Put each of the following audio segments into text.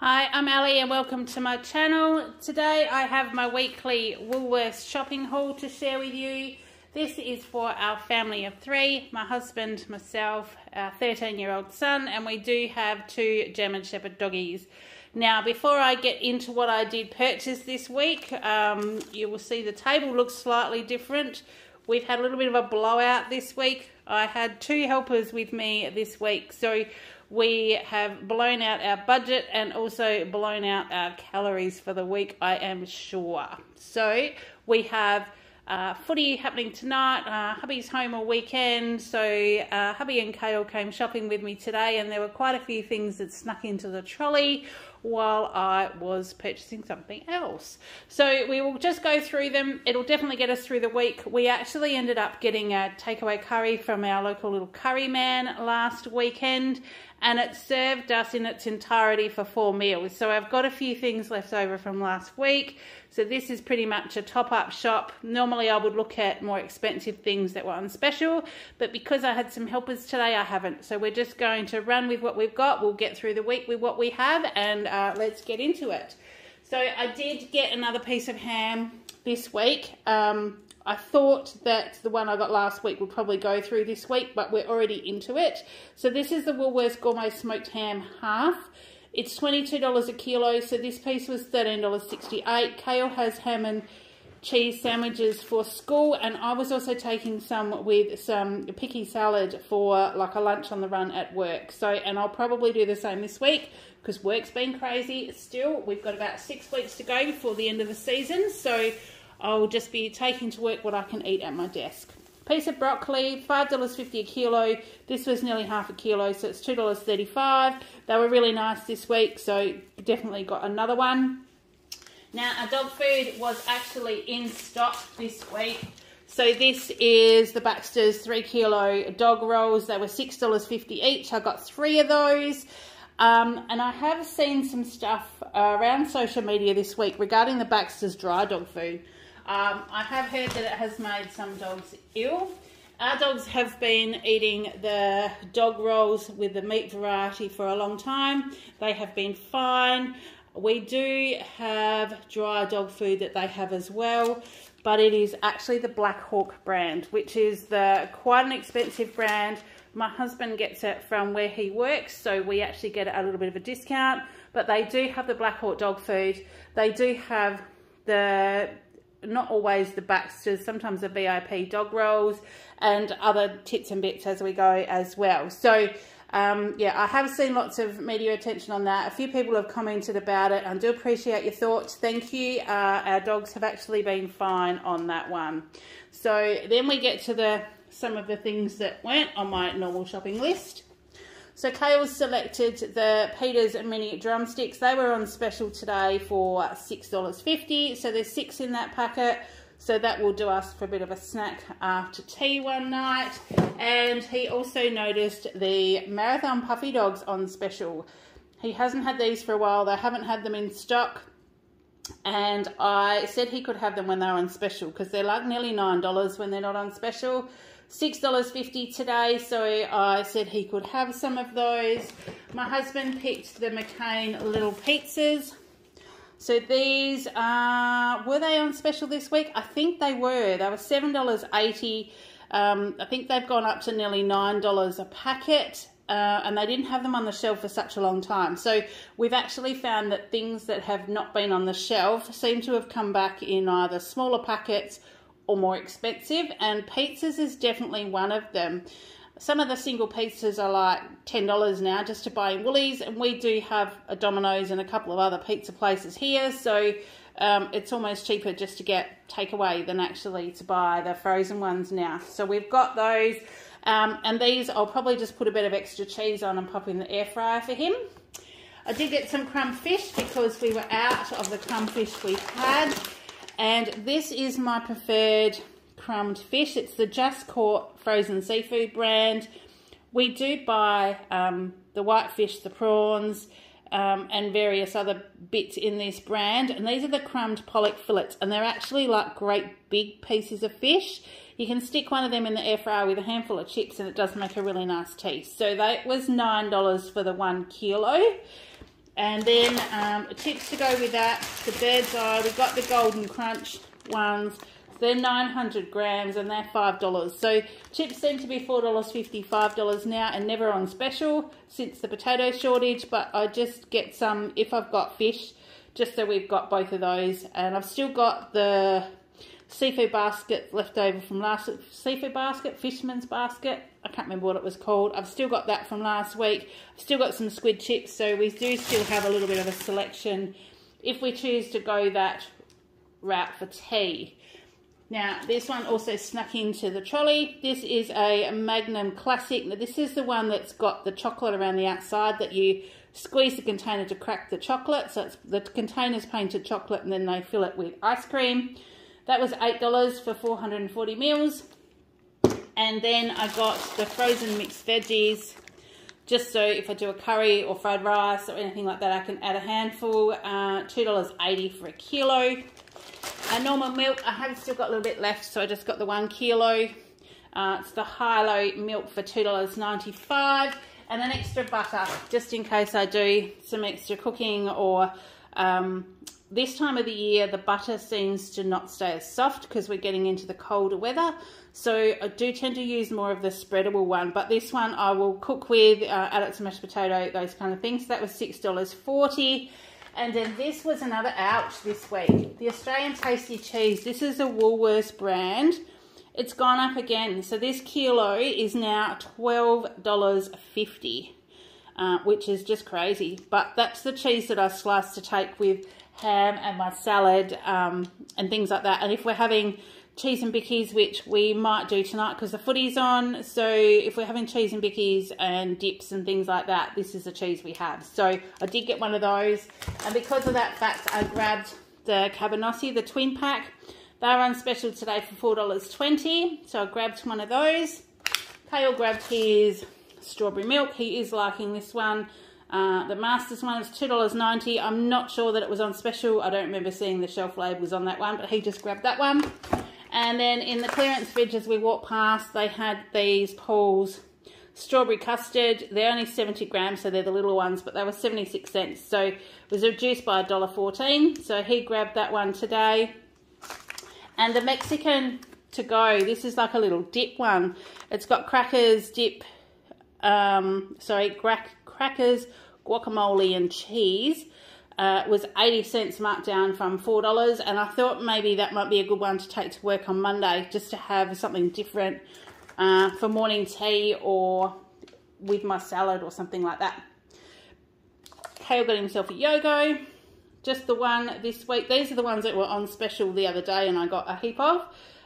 Hi, I'm Ali and welcome to my channel. Today I have my weekly Woolworths shopping haul to share with you. This is for our family of three, my husband, myself, our 13-year-old son, and we do have two German Shepherd doggies. Now, before I get into what I did purchase this week, you will see the table looks slightly different. We've had a little bit of a blowout this week. I had two helpers with me this week, so we have blown out our budget and also blown out our calories for the week, I am sure. So we have footy happening tonight. Hubby's home all weekend, so hubby and Kale came shopping with me today, and there were quite a few things that snuck into the trolley while I was purchasing something else. So we will just go through them. It'll definitely get us through the week. We actually ended up getting a takeaway curry from our local little curry man last weekend, and it served us in its entirety for 4 meals. So I've got a few things left over from last week. So this is pretty much a top-up shop. Normally I would look at more expensive things that were on special, but because I had some helpers today, I haven't. So we're just going to run with what we've got. We'll get through the week with what we have, and let's get into it. So I did get another piece of ham this week. I thought that the one I got last week would probably go through this week, but we're already into it. So this is the Woolworths Gourmet Smoked Ham half. It's $22 a kilo, so this piece was $13.68. Kale has ham and cheese sandwiches for school, and I was also taking some with some picky salad for like a lunch on the run at work. So, and I'll probably do the same this week because work's been crazy still. We've got about 6 weeks to go before the end of the season, so I'll just be taking to work what I can eat at my desk. Piece of broccoli, $5.50 a kilo. This was nearly half a kilo, so it's $2.35. They were really nice this week, so definitely got another one. Now, our dog food was actually in stock this week. So this is the Baxter's 3 kilo dog rolls. They were $6.50 each. I got 3 of those. And I have seen some stuff around social media this week regarding the Baxter's dry dog food. I have heard that it has made some dogs ill. Our dogs have been eating the dog rolls with the meat variety for a long time. They have been fine. We do have dry dog food that they have as well, but it is actually the Black Hawk brand, which is quite an expensive brand. My husband gets it from where he works, so we actually get a little bit of a discount, but they do have the Black Hawk dog food. They do have not always the Baxters, sometimes the VIP dog rolls and other tits and bits as we go as well. So yeah, I have seen lots of media attention on that. A few people have commented about it. I do appreciate your thoughts. Thank you. Our dogs have actually been fine on that one. So then we get to some of the things that weren't on my normal shopping list. So Kale selected the Peter's mini drumsticks. They were on special today for $6.50. So there's 6 in that packet. So that will do us for a bit of a snack after tea one night. And he also noticed the Marathon Puffy Dogs on special. He hasn't had these for a while. They haven't had them in stock. And I said he could have them when they're on special because they're like nearly $9 when they're not on special. $6.50 today, so I said he could have some of those. My husband picked the McCain little pizzas. So these were they on special this week? I think they were. They were $7.80. I think they've gone up to nearly $9 a packet. And they didn't have them on the shelf for such a long time. So we've actually found that things that have not been on the shelf seem to have come back in either smaller packets or more expensive, and pizzas is definitely one of them. Some of the single pizzas are like $10 now just to buy in Woolies, and we do have a Domino's and a couple of other pizza places here, so it's almost cheaper just to get takeaway than actually to buy the frozen ones now. So we've got those, and these I'll probably just put a bit of extra cheese on and pop in the air fryer for him. I did get some crumb fish because we were out of the crumb fish we had. And this is my preferred crumbed fish. It's the Just Caught frozen seafood brand. We do buy the whitefish, the prawns, and various other bits in this brand. And these are the crumbed pollock fillets. And they're actually like great big pieces of fish. You can stick one of them in the air fryer with a handful of chips and it does make a really nice taste. So that was $9 for the 1 kilo. And then chips to go with that, the Bird's Eye. We got the Golden Crunch ones. They're 900 grams and they're $5. So chips seem to be $4.50, $5 now, and never on special since the potato shortage. But I just get some if I've got fish, just so we've got both of those. And I've still got the seafood basket left over from last seafood basket, fisherman's basket. I can't remember what it was called. I've still got that from last week. I've still got some squid chips, so we do still have a little bit of a selection if we choose to go that route for tea. Now, this one also snuck into the trolley. This is a Magnum Classic. Now, this is the one that's got the chocolate around the outside that you squeeze the container to crack the chocolate. So it's, the container's painted chocolate and then they fill it with ice cream. That was $8 for 440 mils. And then I got the frozen mixed veggies, just so if I do a curry or fried rice or anything like that, I can add a handful. $2.80 for a kilo. Normal milk, I have still got a little bit left, so I just got the 1 kilo. It's the high-low milk for $2.95. And an extra butter, just in case I do some extra cooking, or this time of the year the butter seems to not stay as soft because we're getting into the colder weather. So I do tend to use more of the spreadable one, but this one I will cook with, add it to mashed potato, those kind of things. That was $6.40. And then this was another ouch this week. The Australian Tasty Cheese. This is a Woolworths brand. It's gone up again. So this kilo is now $12.50, which is just crazy. But that's the cheese that I sliced to take with ham and my salad and things like that. And if we're having cheese and bickies, which we might do tonight because the footy's on, so if we're having cheese and bickies and dips and things like that, this is the cheese we have. So I did get one of those, and because of that fact I grabbed the cabanossi, the twin pack. They're on special today for $4.20, so I grabbed one of those. Kale grabbed his strawberry milk. He is liking this one. The Masters one is $2.90. I'm not sure that it was on special. I don't remember seeing the shelf labels on that one, but he just grabbed that one. And then in the clearance fridge as we walked past, they had these Paul's strawberry custard. They're only 70 grams, so they're the little ones, but they were 76 cents. So it was reduced by $1.14. So he grabbed that one today. And the Mexican to go, this is like a little dip one. It's got crackers, dip, crackers, guacamole and cheese. It was 80 cents marked down from $4, and I thought maybe that might be a good one to take to work on Monday, just to have something different for morning tea or with my salad or something like that. Kale got himself a Yogo, just the one this week. These are the ones that were on special the other day and I got a heap of.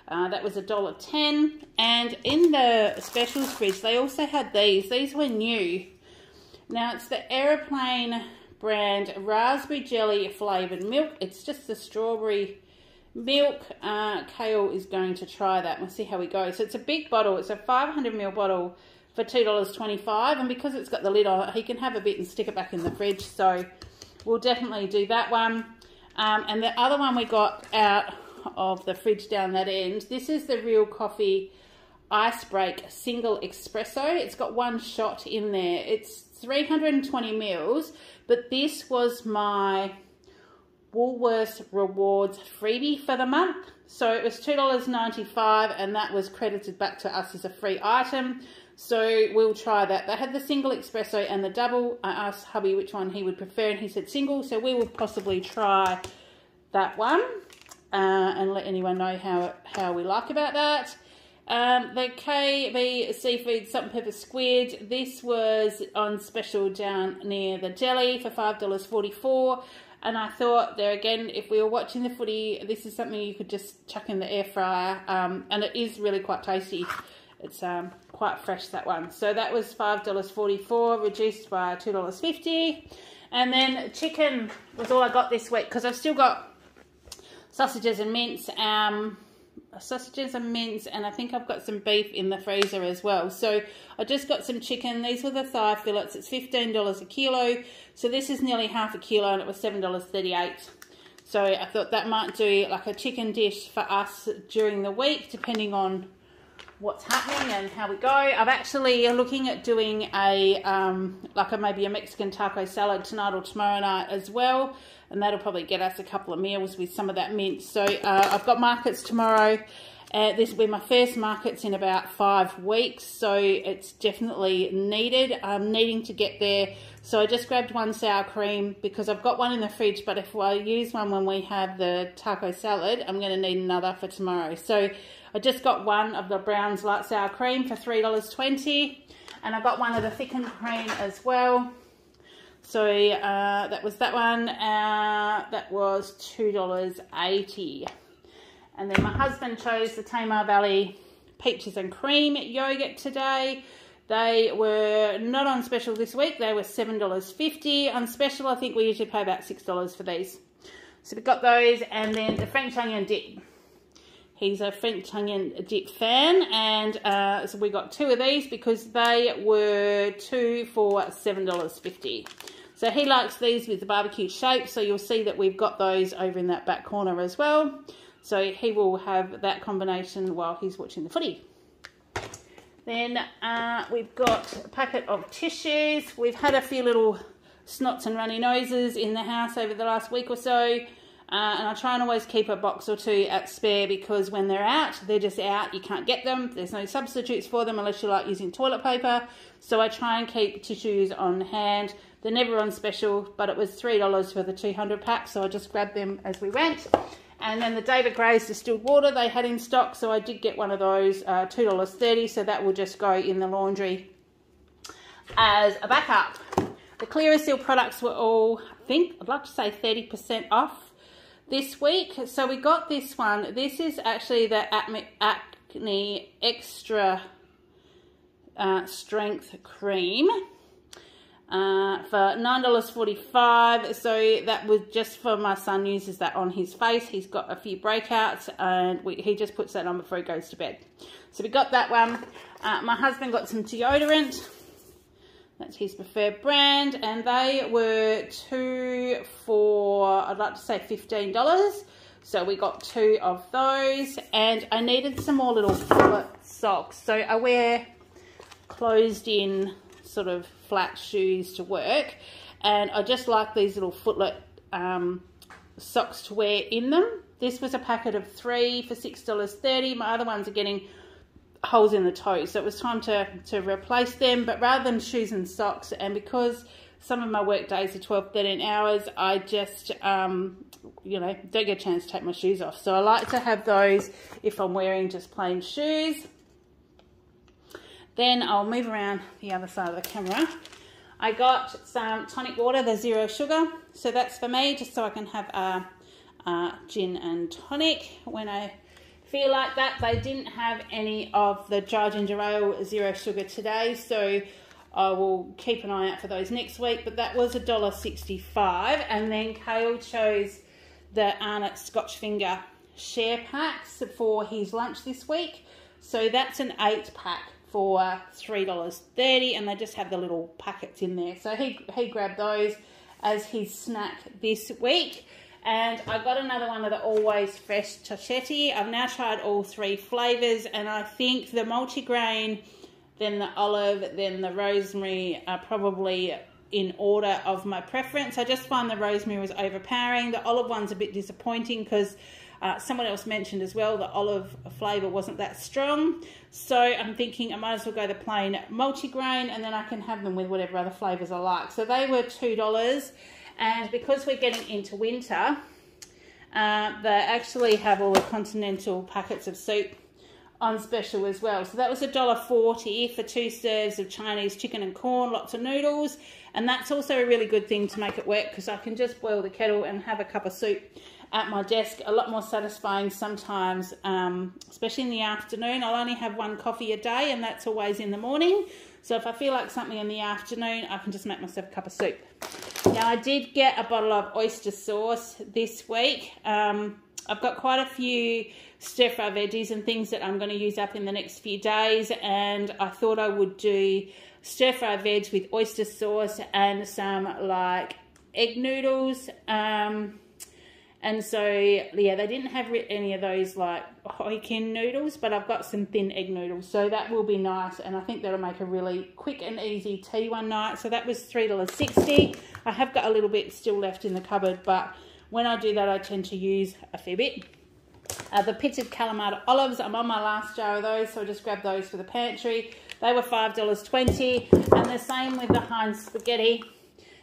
That was $1.10. And in the specials fridge they also had these. These were new. Now it's the Aeroplane brand raspberry jelly flavoured milk. It's just the strawberry milk. Kale is going to try that. We'll see how we go. So it's a big bottle. It's a 500ml bottle for $2.25, and because it's got the lid on it, he can have a bit and stick it back in the fridge. So we'll definitely do that one. And the other one we got out of the fridge down that end, this is the Real Coffee Ice Break Single Espresso. It's got one shot in there. It's 320 mils, but this was my Woolworths Rewards freebie for the month. So it was $2.95, and that was credited back to us as a free item. So we'll try that. They had the single espresso and the double. I asked hubby which one he would prefer, and he said single. So we will possibly try that one and let anyone know how we like about that. The KB Seafood Salt and Pepper Squid. This was on special down near the deli for $5.44. And I thought there again, if we were watching the footy, this is something you could just chuck in the air fryer. And it is really quite tasty. It's quite fresh, that one. So that was $5.44, reduced by $2.50. And then chicken was all I got this week, because I've still got sausages and mince, and I think I've got some beef in the freezer as well. So I just got some chicken. These were the thigh fillets. It's $15 a kilo. So this is nearly half a kilo, and it was $7.38. So I thought that might do like a chicken dish for us during the week, depending on what's happening and how we go. I'm actually looking at doing a maybe a Mexican taco salad tonight or tomorrow night as well, and that'll probably get us a couple of meals with some of that mint. So I've got markets tomorrow. This will be my first markets in about 5 weeks, so it's definitely needed. I'm needing to get there. So I just grabbed one sour cream because I've got one in the fridge, but if I use one when we have the taco salad, I'm going to need another for tomorrow. So I just got one of the Brown's light sour cream for $3.20, and I got one of the thickened cream as well. So that was that one. That was $2.80. And then my husband chose the Tamar Valley Peaches and Cream yogurt today. They were not on special this week. They were $7.50. On special, I think we usually pay about $6 for these. So we got those, and then the French onion dip. He's a French onion dip fan, and so we got 2 of these because they were 2 for $7.50. So he likes these with the barbecue shape, so you'll see that we've got those over in that back corner as well. So he will have that combination while he's watching the footy. Then we've got a packet of tissues. We've had a few little snots and runny noses in the house over the last week or so. And I try and always keep a box or 2 at spare, because when they're out, they're just out. You can't get them. There's no substitutes for them unless you like using toilet paper. So I try and keep tissues on hand. They're never on special, but it was $3 for the 200 pack. So I just grabbed them as we went. And then the David Gray's distilled water they had in stock, so I did get one of those, $2.30, so that will just go in the laundry as a backup. The Clearasil products were all, I think, I'd like to say 30% off this week. So we got this one. This is actually the Acne Extra Strength Cream. For $9.45, so that was just for my son uses that on his face. He's got a few breakouts, and he just puts that on before he goes to bed. So we got that one. My husband got some deodorant. That's his preferred brand, and they were 2 for, I'd like to say $15. So we got 2 of those, and I needed some more little fillet socks. So I wear closed in sort of flat shoes to work, and I just like these little footlet socks to wear in them. This was a packet of 3 for $6.30. My other ones are getting holes in the toes, so it was time to replace them. But rather than shoes and socks, and because some of my work days are 12-13 hours, I just you know, don't get a chance to take my shoes off. So I like to have those if I'm wearing just plain shoes. Then I'll move around the other side of the camera. I got some tonic water, the 0 sugar. So that's for me, just so I can have a gin and tonic when I feel like that. They didn't have any of the dry ginger ale 0 sugar today, so I will keep an eye out for those next week. But that was $1.65. And then Kale chose the Arnott Scotch Finger share packs for his lunch this week. So that's an 8-pack. For $3.30, and they just have the little packets in there. So he grabbed those as his snack this week. And I got another one of the Always Fresh Torchetti. I've now tried all 3 flavours, and I think the multigrain, then the olive, then the rosemary are probably in order of my preference. I just find the rosemary was overpowering. The olive one's a bit disappointing because someone else mentioned as well the olive flavour wasn't that strong. So I'm thinking I might as well go the plain multigrain, and then I can have them with whatever other flavours I like. So they were $2, and because we're getting into winter, they actually have all the continental packets of soup on special as well. So that was $1.40 for 2 serves of Chinese chicken and corn, lots of noodles. And that's also a really good thing to make it work, because I can just boil the kettle and have a cup of soup at my desk. A lot more satisfying sometimes, especially in the afternoon. I'll only have 1 coffee a day, and that's always in the morning. So if I feel like something in the afternoon, I can just make myself a cup of soup. Now, I did get a bottle of oyster sauce this week. I've got quite a few stir-fry veggies and things that I'm going to use up in the next few days, and I thought I would do stir-fry veg with oyster sauce and some like egg noodles, and And so, yeah, they didn't have any of those like Hoikin noodles, but I've got some thin egg noodles. So that will be nice. And I think that'll make a really quick and easy tea one night. So that was $3.60. I have got a little bit still left in the cupboard, but when I do that, I tend to use a fair bit. The pitted Kalamata olives, I'm on my last jar of those, so I just grabbed those for the pantry. They were $5.20, and the same with the Heinz spaghetti.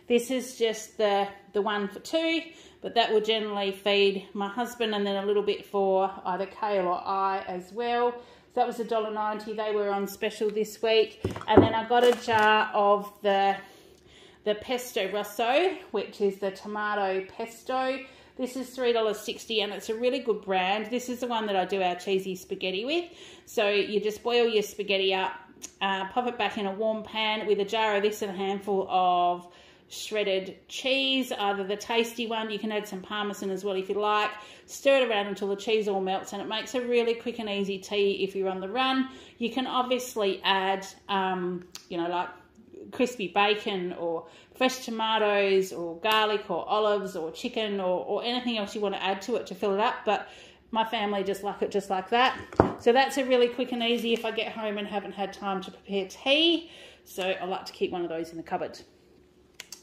This is just the one for two, but that will generally feed my husband and then a little bit for either Kale or I as well. So that was $1.90. They were on special this week. And then I got a jar of the pesto rosso, which is the tomato pesto. This is $3.60, and it's a really good brand. This is the one that I do our cheesy spaghetti with. So you just boil your spaghetti up, pop it back in a warm pan with a jar of this and a handful of shredded cheese, either the tasty one, you can add some parmesan as well if you like. Stir it around until the cheese all melts, and it makes a really quick and easy tea if you're on the run. You can obviously add, you know, like crispy bacon or fresh tomatoes or garlic or olives or chicken or anything else you want to add to it to fill it up, but my family just like it just like that. So that's a really quick and easy if I get home and haven't had time to prepare tea. So I like to keep one of those in the cupboard.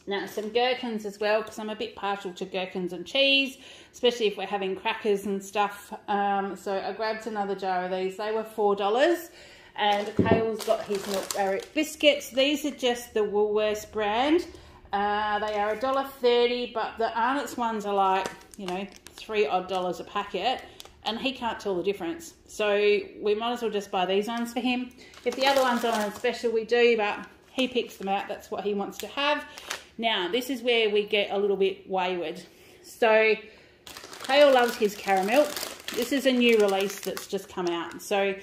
Now some gherkins as well, because I'm a bit partial to gherkins and cheese, especially if we're having crackers and stuff. So I grabbed another jar of these. They were $4. And Kale's got his milk barrack biscuits. These are just the Woolworths brand. They are $1.30, but the Arnott's ones are like, you know, $3 odd a packet, and he can't tell the difference. So we might as well just buy these ones for him. If the other ones are on a special, we do, but he picks them out. That's what he wants to have. Now, this is where we get a little bit wayward. So Kale loves his caramel. This is a new release that's just come out. So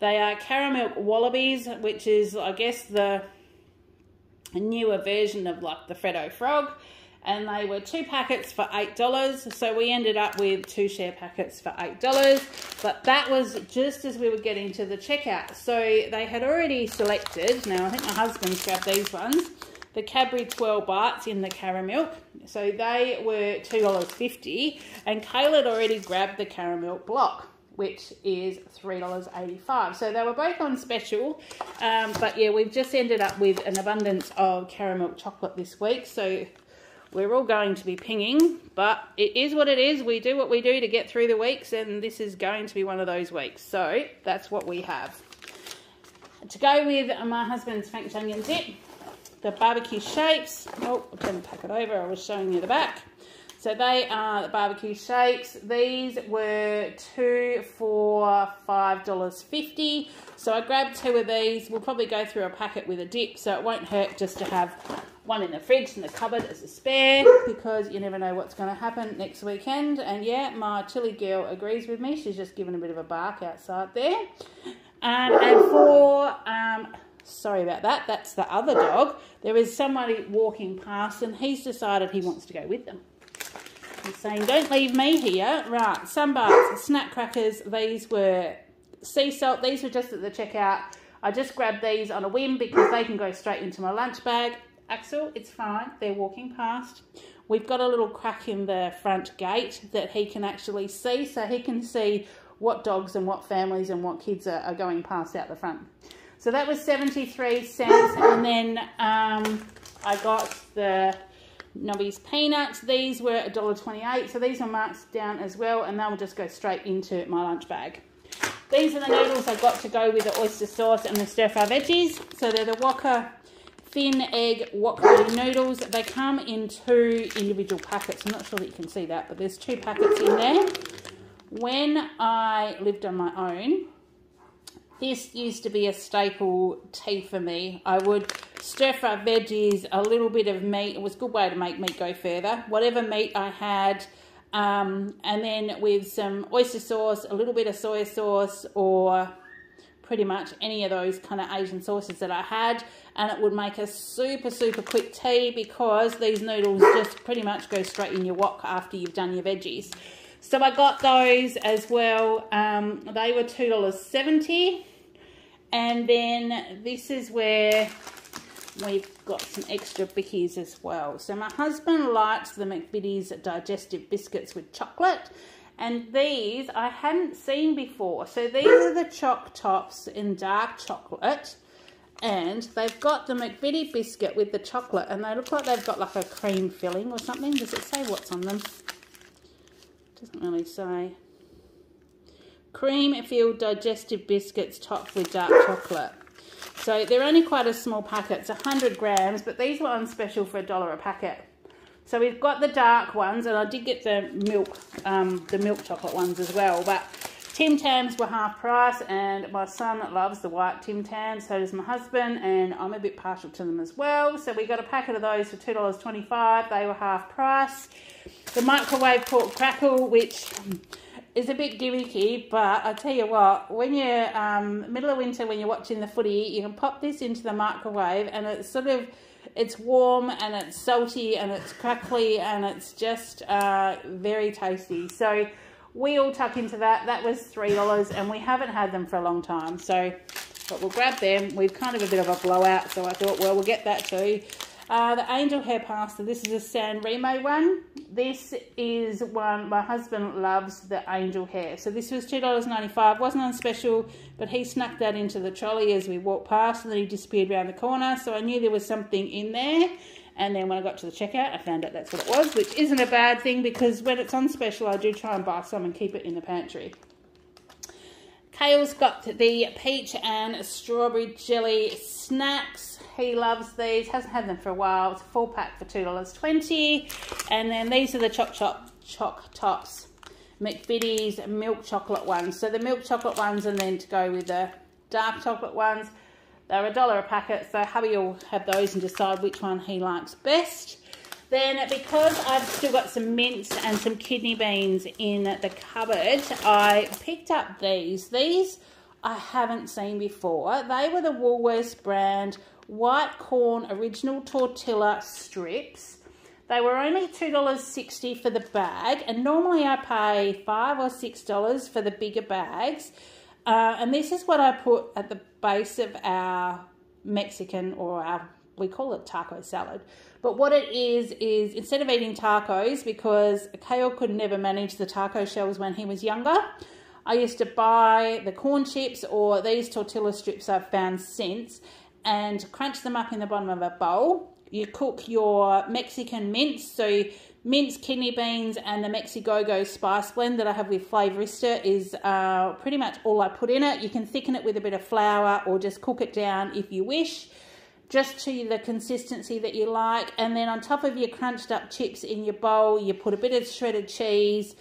they are caramel wallabies, which is, I guess, a newer version of like the Freddo Frog. And they were 2 packets for $8. So we ended up with 2 share packets for $8. But that was just as we were getting to the checkout. So they had already selected, now I think my husband's grabbed these ones, the Cadbury 12 bites in the caramel. So they were $2.50. And Kale had already grabbed the caramel block, which is $3.85. So they were both on special. But yeah, we've just ended up with an abundance of caramel chocolate this week. So we're all going to be pinging, but it is what it is. We do what we do to get through the weeks, and this is going to be one of those weeks. So that's what we have. To go with my husband's French onion dip, the barbecue shapes. Oh, I'll turn the packet over. I was showing you the back. So they are the barbecue shapes. These were 2 for $5.50. So I grabbed 2 of these. We'll probably go through a packet with a dip, so it won't hurt just to have one in the fridge in the cupboard as a spare, because you never know what's going to happen next weekend. And yeah, my chilli girl agrees with me. She's just given a bit of a bark outside there. And for, sorry about that, that's the other dog. There is somebody walking past, and he's decided he wants to go with them. He's saying, don't leave me here. Right, sunbars, snack crackers. These were sea salt. These were just at the checkout. I just grabbed these on a whim because they can go straight into my lunch bag. Axel, it's fine. They're walking past. We've got a little crack in the front gate that he can actually see, so he can see what dogs and what families and what kids are going past out the front. So that was 73 cents. And then I got the Nobby's peanuts. These were $1.28. So these are marked down as well, and they'll just go straight into my lunch bag. These are the noodles I got to go with the oyster sauce and the stir-fry veggies. So they're the Wokka thin egg wok ready noodles. They come in 2 individual packets. I'm not sure that you can see that, but there's 2 packets in there. When I lived on my own, this used to be a staple tea for me. I would stir fry veggies, a little bit of meat. It was a good way to make meat go further. Whatever meat I had, and then with some oyster sauce, a little bit of soy sauce, or pretty much any of those kind of Asian sauces that I had, and it would make a super, super quick tea because these noodles just pretty much go straight in your wok after you've done your veggies. So I got those as well. They were $2.70. And then this is where we've got some extra bickies as well. So my husband likes the McVitie's digestive biscuits with chocolate, and these I hadn't seen before. So these are the Choc Tops in dark chocolate, and they've got the McVitie biscuit with the chocolate, and they look like they've got like a cream filling or something. Does it say what's on them? Doesn't really say. Cream-filled digestive biscuits topped with dark chocolate. So they're only quite a small packet. It's 100 grams, but these were on special for $1 a packet. So we've got the dark ones, and I did get the milk chocolate ones as well. But Tim Tams were half price, and my son loves the white Tim Tams, so does my husband, and I'm a bit partial to them as well. So we got a packet of those for $2.25. They were half price. The microwave pork crackle, which is a bit gimmicky, but I tell you what, when you're middle of winter, when you're watching the footy, you can pop this into the microwave, and it's sort of, it's warm and it's salty and it's crackly and it's just very tasty. So we all tuck into that. That was $3, and we haven't had them for a long time. So, but we'll grab them. We've kind of a bit of a blowout, so I thought, well, we'll get that too. The angel hair pasta, this is a San Remo one. This is one, my husband loves the angel hair. So this was $2.95, wasn't on special, but he snuck that into the trolley as we walked past, and then he disappeared around the corner. So I knew there was something in there. And then when I got to the checkout, I found out that's what it was, which isn't a bad thing, because when it's on special, I do try and buy some and keep it in the pantry. Kale's got the peach and strawberry jelly snacks. He loves these, hasn't had them for a while. It's a full pack for $2.20. And then these are the Choc Tops McVitie's milk chocolate ones. So the milk chocolate ones, and then to go with the dark chocolate ones, they're $1 a packet. So hubby will have those and decide which one he likes best. Then, because I've still got some mince and some kidney beans in the cupboard, I picked up these. These I haven't seen before. They were the Woolworths brand white corn original tortilla strips. They were only $2.60 for the bag, and normally I pay $5 or $6 for the bigger bags. And this is what I put at the base of our Mexican, or our, we call it taco salad. But what it is instead of eating tacos, because Kale could never manage the taco shells when he was younger, I used to buy the corn chips or these tortilla strips I've found since, and crunch them up in the bottom of a bowl. You cook your Mexican mince, so mince, kidney beans, and the Mexigo-Go spice blend that I have with Flavorista is pretty much all I put in it. You can thicken it with a bit of flour or just cook it down if you wish, just to the consistency that you like. And then on top of your crunched up chips in your bowl, you put a bit of shredded cheese,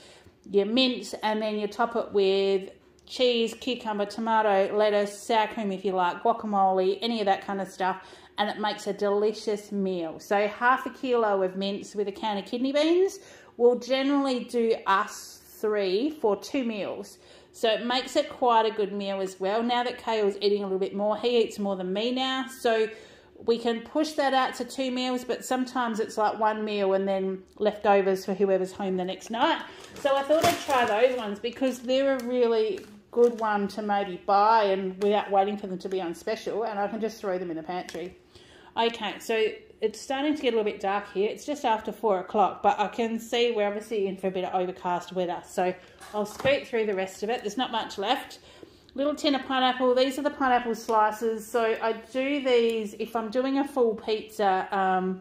your mince, and then you top it with cheese, cucumber, tomato, lettuce, sour cream if you like, guacamole, any of that kind of stuff, and it makes a delicious meal. So half a kilo of mince with a can of kidney beans will generally do us 3 for 2 meals. So it makes it quite a good meal as well. Now that Kale's eating a little bit more, he eats more than me now, so we can push that out to 2 meals, but sometimes it's like 1 meal and then leftovers for whoever's home the next night. So I thought I'd try those ones because they're a really good one to maybe buy and without waiting for them to be on special, and I can just throw them in the pantry. Okay, so it's starting to get a little bit dark here. It's just after 4 o'clock, but I can see we're obviously in for a bit of overcast weather. So I'll scoot through the rest of it. There's not much left. Little tin of pineapple. These are the pineapple slices. So I do these, if I'm doing a full pizza,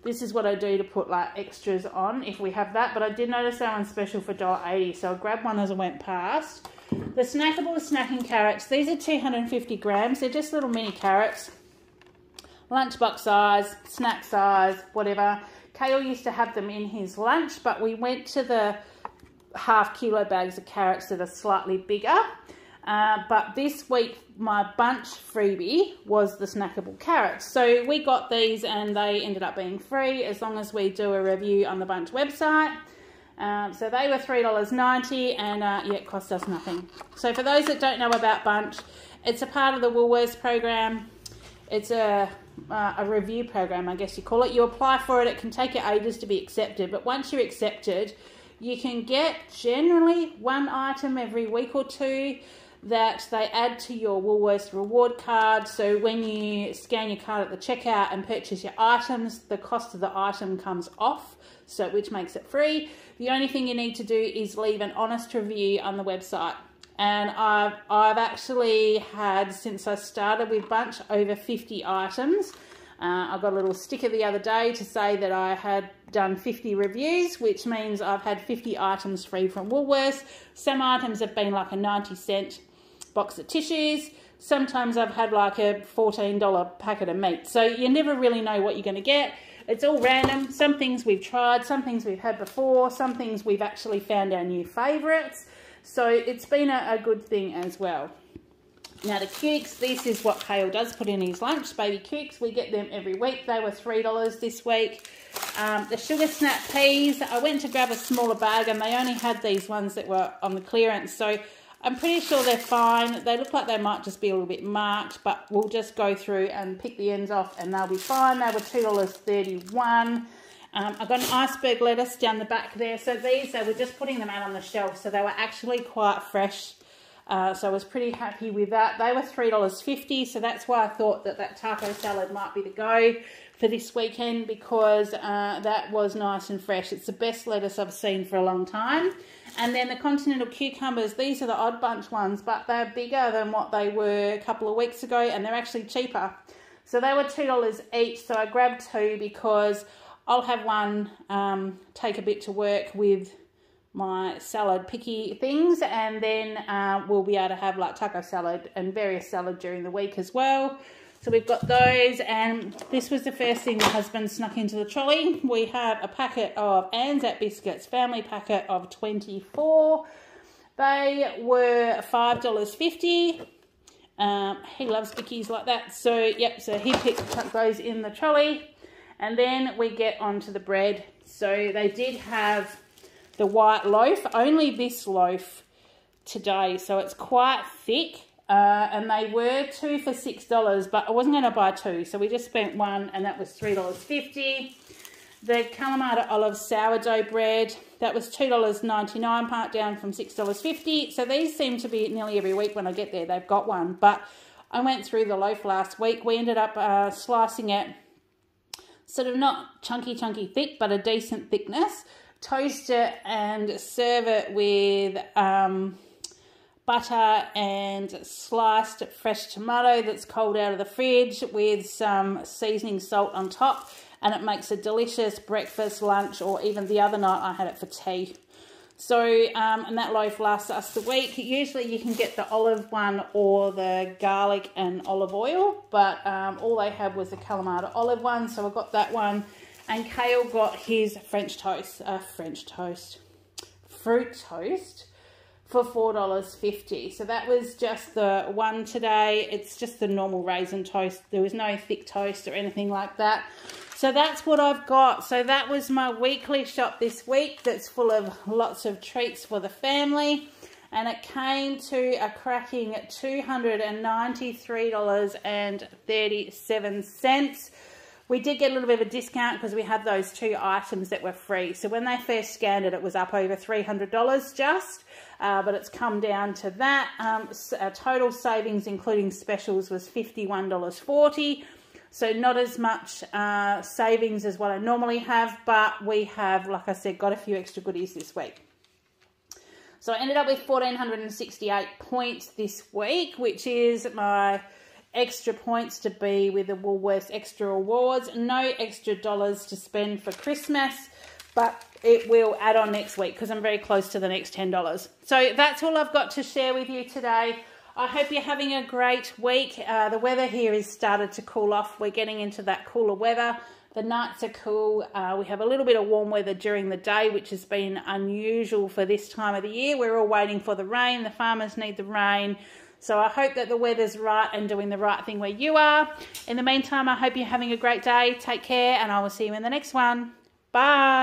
this is what I do to put like extras on if we have that. But I did notice they're on special for $1.80, so I grabbed one as I went past. The snackable snacking carrots. These are 250 grams. They're just little mini carrots. Lunchbox size, snack size, whatever. Kale used to have them in his lunch, but we went to the half kilo bags of carrots that are slightly bigger. But this week, my bunch freebie was the snackable carrots. So we got these and they ended up being free as long as we do a review on the bunch website. So they were $3.90 and yeah, it cost us nothing. So for those that don't know about bunch, it's a part of the Woolworths program. It's a review program, I guess you call it. You apply for it. It can take you ages to be accepted, but once you're accepted, you can get generally 1 item every week or 2. that they add to your Woolworths reward card. So when you scan your card at the checkout and purchase your items, the cost of the item comes off, so which makes it free. The only thing you need to do is leave an honest review on the website. And I've actually had, since I started with Bunch, over 50 items. I got a little sticker the other day to say that I had done 50 reviews, which means I've had 50 items free from Woolworths. Some items have been like a 90-cent box of tissues. Sometimes I've had like a $14 packet of meat. So you never really know what you're going to get. It's all random. Some things we've tried, some things we've had before, some things we've actually found our new favourites. So it's been a good thing as well. Now the cukes, this is what Kale does put in his lunch, baby cukes. We get them every week. They were $3 this week. The sugar snap peas, I went to grab a smaller bag and they only had these ones that were on the clearance. So I'm pretty sure they're fine. They look like they might just be a little bit marked, but we'll just go through and pick the ends off and they'll be fine. They were $2.31. I got an iceberg lettuce down the back there. So these, they were just putting them out on the shelf. So they were actually quite fresh. So I was pretty happy with that. They were $3.50. So that's why I thought that that taco salad might be the go for this weekend, because that was nice and fresh. It's the best lettuce I've seen for a long time. And then the continental cucumbers, these are the Odd Bunch ones, but they're bigger than what they were a couple of weeks ago, and they're actually cheaper. So they were $2 each. So I grabbed two because I'll have one take a bit to work with my salad picky things, and then we'll be able to have like taco salad and various salad during the week as well. So we've got those, and this was the first thing my husband snuck into the trolley. We have a packet of Anzac biscuits, family packet of 24. They were $5.50. He loves bickies like that, so yep, so he picked those in the trolley. And then we get onto the bread. So they did have the white loaf, only this loaf today, so it's quite thick, and they were 2 for $6, but I wasn't going to buy two, so we just spent one, and that was $3.50. The Kalamata olive sourdough bread, that was $2.99, part down from $6.50. So these seem to be nearly every week when I get there, they've got one, but I went through the loaf last week. We ended up slicing it sort of not chunky thick, but a decent thickness. Toast it and serve it with butter and sliced fresh tomato that's cold out of the fridge with some seasoning salt on top, and it makes a delicious breakfast, lunch, or even the other night I had it for tea. So, and that loaf lasts us the week. Usually you can get the olive one or the garlic and olive oil, but all they had was the Kalamata olive one, so I got that one. And Kale got his fruit toast for $4.50. So that was just the one today. It's just the normal raisin toast. There was no thick toast or anything like that. So that's what I've got. So that was my weekly shop this week that's full of lots of treats for the family. And it came to a cracking $293.37. We did get a little bit of a discount because we had those two items that were free. So when they first scanned it, it was up over $300 just, but it's come down to that. Total savings, including specials, was $51.40. So not as much savings as what I normally have, but we have, like I said, got a few extra goodies this week. So I ended up with 1,468 points this week, which is my extra points to be with the Woolworths Extra Awards. No extra dollars to spend for Christmas, but it will add on next week because I'm very close to the next $10. So that's all I've got to share with you today. I hope you're having a great week. The weather here has started to cool off. We're getting into that cooler weather. The nights are cool. We have a little bit of warm weather during the day, which has been unusual for this time of the year. We're all waiting for the rain. The farmers need the rain. So I hope that the weather's right and doing the right thing where you are. In the meantime, I hope you're having a great day. Take care, and I will see you in the next one. Bye.